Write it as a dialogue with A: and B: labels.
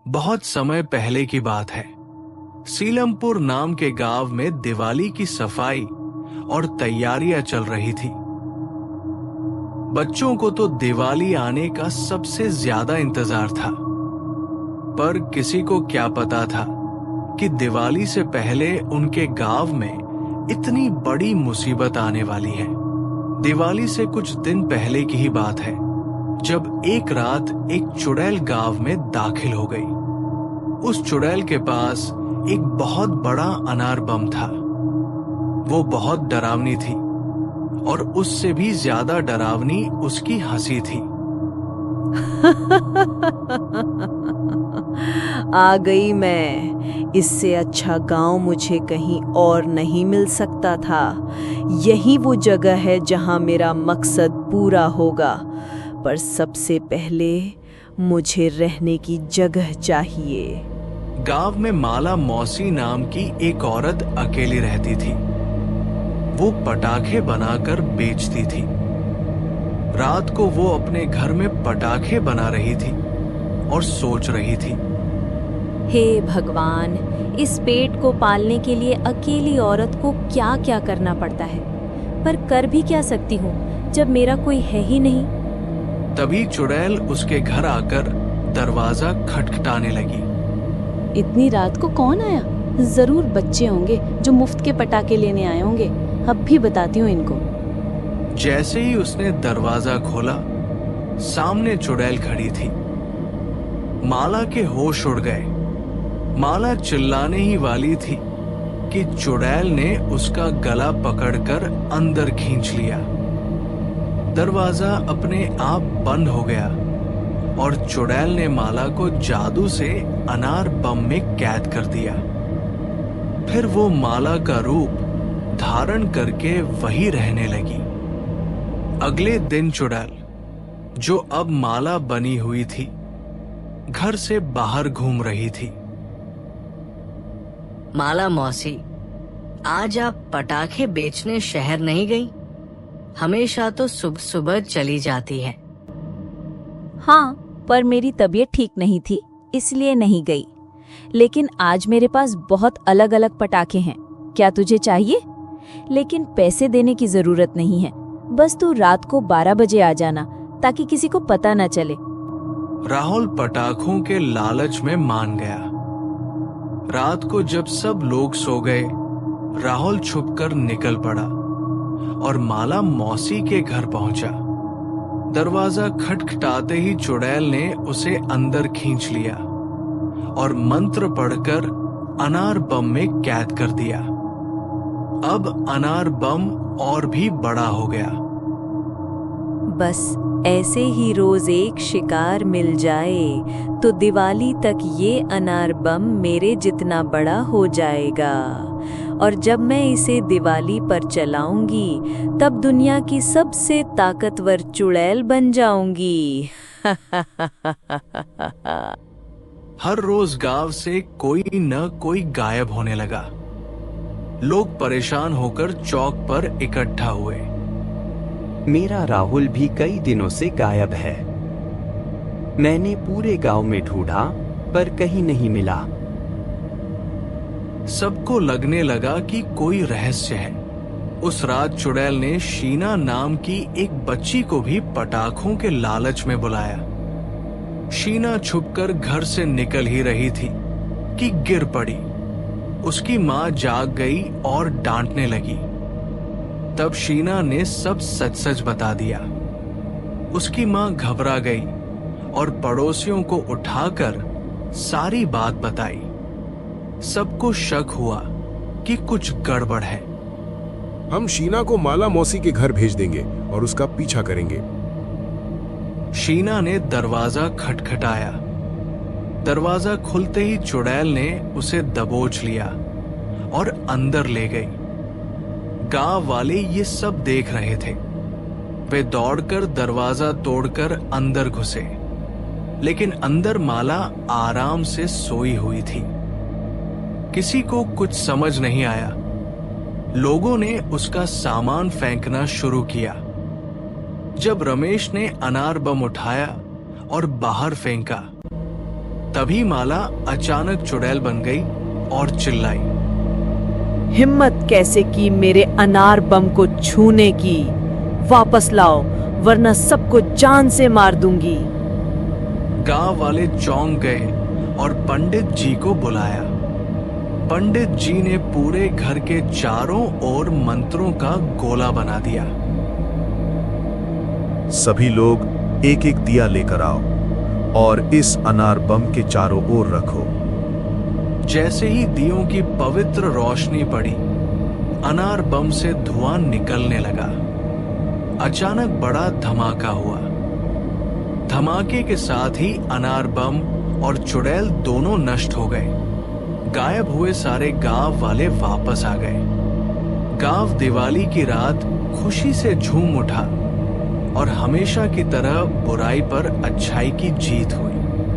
A: बहुत समय पहले की बात है। सीलमपुर नाम के गांव में दिवाली की सफाई और तैयारियां चल रही थी। बच्चों को तो दिवाली आने का सबसे ज्यादा इंतजार था, पर किसी को क्या पता था कि दिवाली से पहले उनके गांव में इतनी बड़ी मुसीबत आने वाली है। दिवाली से कुछ दिन पहले की ही बात है, जब एक रात एक चुड़ैल गांव में दाखिल हो गई। उस चुड़ैल के पास एक बहुत बड़ा अनार बम था। वो बहुत डरावनी थी और उससे भी ज्यादा डरावनी उसकी हंसी थी।
B: आ गई मैं। इससे अच्छा गांव मुझे कहीं और नहीं मिल सकता था। यही वो जगह है जहां मेरा मकसद पूरा होगा, पर सबसे पहले मुझे रहने की जगह चाहिए।
A: गांव में माला मौसी नाम की एक औरत अकेली रहती थी। वो पटाखे बनाकर बेचती थी। रात को वो अपने घर में पटाखे बना रही थी और सोच रही थी,
C: हे भगवान, इस पेट को पालने के लिए अकेली औरत को क्या क्या करना पड़ता है, पर कर भी क्या सकती हूँ जब मेरा कोई है ही नहीं।
A: तभी चुड़ैल उसके घर आकर दरवाजा खटखटाने लगी।
D: इतनी रात को कौन आया? जरूर बच्चे होंगे जो मुफ्त के पटाखे लेने आए होंगे। अब भी बताती हूँ इनको।
A: जैसे ही उसने दरवाजा खोला, सामने चुड़ैल खड़ी थी। माला के होश उड़ गए। माला चिल्लाने ही वाली थी कि चुड़ैल ने उसका गला पकड़कर अंदर खींच लिया। दरवाजा अपने आप बंद हो गया और चुड़ैल ने माला को जादू से अनार बम में कैद कर दिया। फिर वो माला का रूप धारण करके वही रहने लगी। अगले दिन चुड़ैल, जो अब माला बनी हुई थी, घर से बाहर घूम रही थी।
E: माला मौसी, आज आप पटाखे बेचने शहर नहीं गई? हमेशा तो सुबह सुबह चली जाती है।
C: हाँ, पर मेरी तबीयत ठीक नहीं थी, इसलिए नहीं गई। लेकिन आज मेरे पास बहुत अलग अलग पटाखे हैं। क्या तुझे चाहिए? लेकिन पैसे देने की जरूरत नहीं है। बस तू रात को 12 बजे आ जाना, ताकि किसी को पता न चले।
A: राहुल पटाखों के लालच में मान गया। रात को जब सब लोग सो गए, राहुल छुपकर निकल पड़ा और माला मौसी के घर पहुंचा। दरवाजा खटखटाते ही चुड़ैल ने उसे अंदर खींच लिया और मंत्र पढ़कर अनार बम में कैद कर दिया। अब अनार बम और भी बड़ा हो गया।
B: बस ऐसे ही रोज एक शिकार मिल जाए तो दिवाली तक ये अनार बम मेरे जितना बड़ा हो जाएगा, और जब मैं इसे दिवाली पर चलाऊंगी तब दुनिया की सबसे ताकतवर चुड़ैल बन जाऊंगी।
A: हर रोज गांव से कोई न कोई गायब होने लगा। लोग परेशान होकर चौक पर इकट्ठा हुए।
F: मेरा राहुल भी कई दिनों से गायब है। मैंने पूरे गांव में ढूंढा, पर कहीं नहीं मिला।
A: सबको लगने लगा कि कोई रहस्य है। उस रात चुड़ैल ने शीना नाम की एक बच्ची को भी पटाखों के लालच में बुलाया। शीना छुपकर घर से निकल ही रही थी कि गिर पड़ी। उसकी मां जाग गई और डांटने लगी। तब शीना ने सब सच सच बता दिया। उसकी मां घबरा गई और पड़ोसियों को उठाकर सारी बात बताई। सबको शक हुआ कि कुछ गड़बड़ है।
G: हम शीना को माला मौसी के घर भेज देंगे और उसका पीछा करेंगे।
A: शीना ने दरवाजा खटखटाया। दरवाजा खुलते ही चुड़ैल ने उसे दबोच लिया और अंदर ले गई। गांव वाले ये सब देख रहे थे। वे दौड़कर दरवाजा तोड़कर अंदर घुसे, लेकिन अंदर माला आराम से सोई हुई थी। किसी को कुछ समझ नहीं आया। लोगों ने उसका सामान फेंकना शुरू किया। जब रमेश ने अनार बम उठाया और बाहर फेंका, तभी माला अचानक चुड़ैल बन गई और चिल्लाई,
H: हिम्मत कैसे की मेरे अनार बम को छूने की? वापस लाओ वरना सबको जान से मार दूंगी।
A: गांव वाले चौंक गए और पंडित जी को बुलाया। पंडित जी ने पूरे घर के चारों ओर मंत्रों का गोला बना दिया।
I: सभी लोग एक एक दिया लेकर आओ और इस अनार बम के चारों ओर रखो।
A: जैसे ही दियों की पवित्र रोशनी पड़ी, अनार बम से धुआं निकलने लगा। अचानक बड़ा धमाका हुआ। धमाके के साथ ही अनार बम और चुड़ैल दोनों नष्ट हो गए। गायब हुए सारे गांव वाले वापस आ गए। गांव दिवाली की रात खुशी से झूम उठा और हमेशा की तरह बुराई पर अच्छाई की जीत हुई।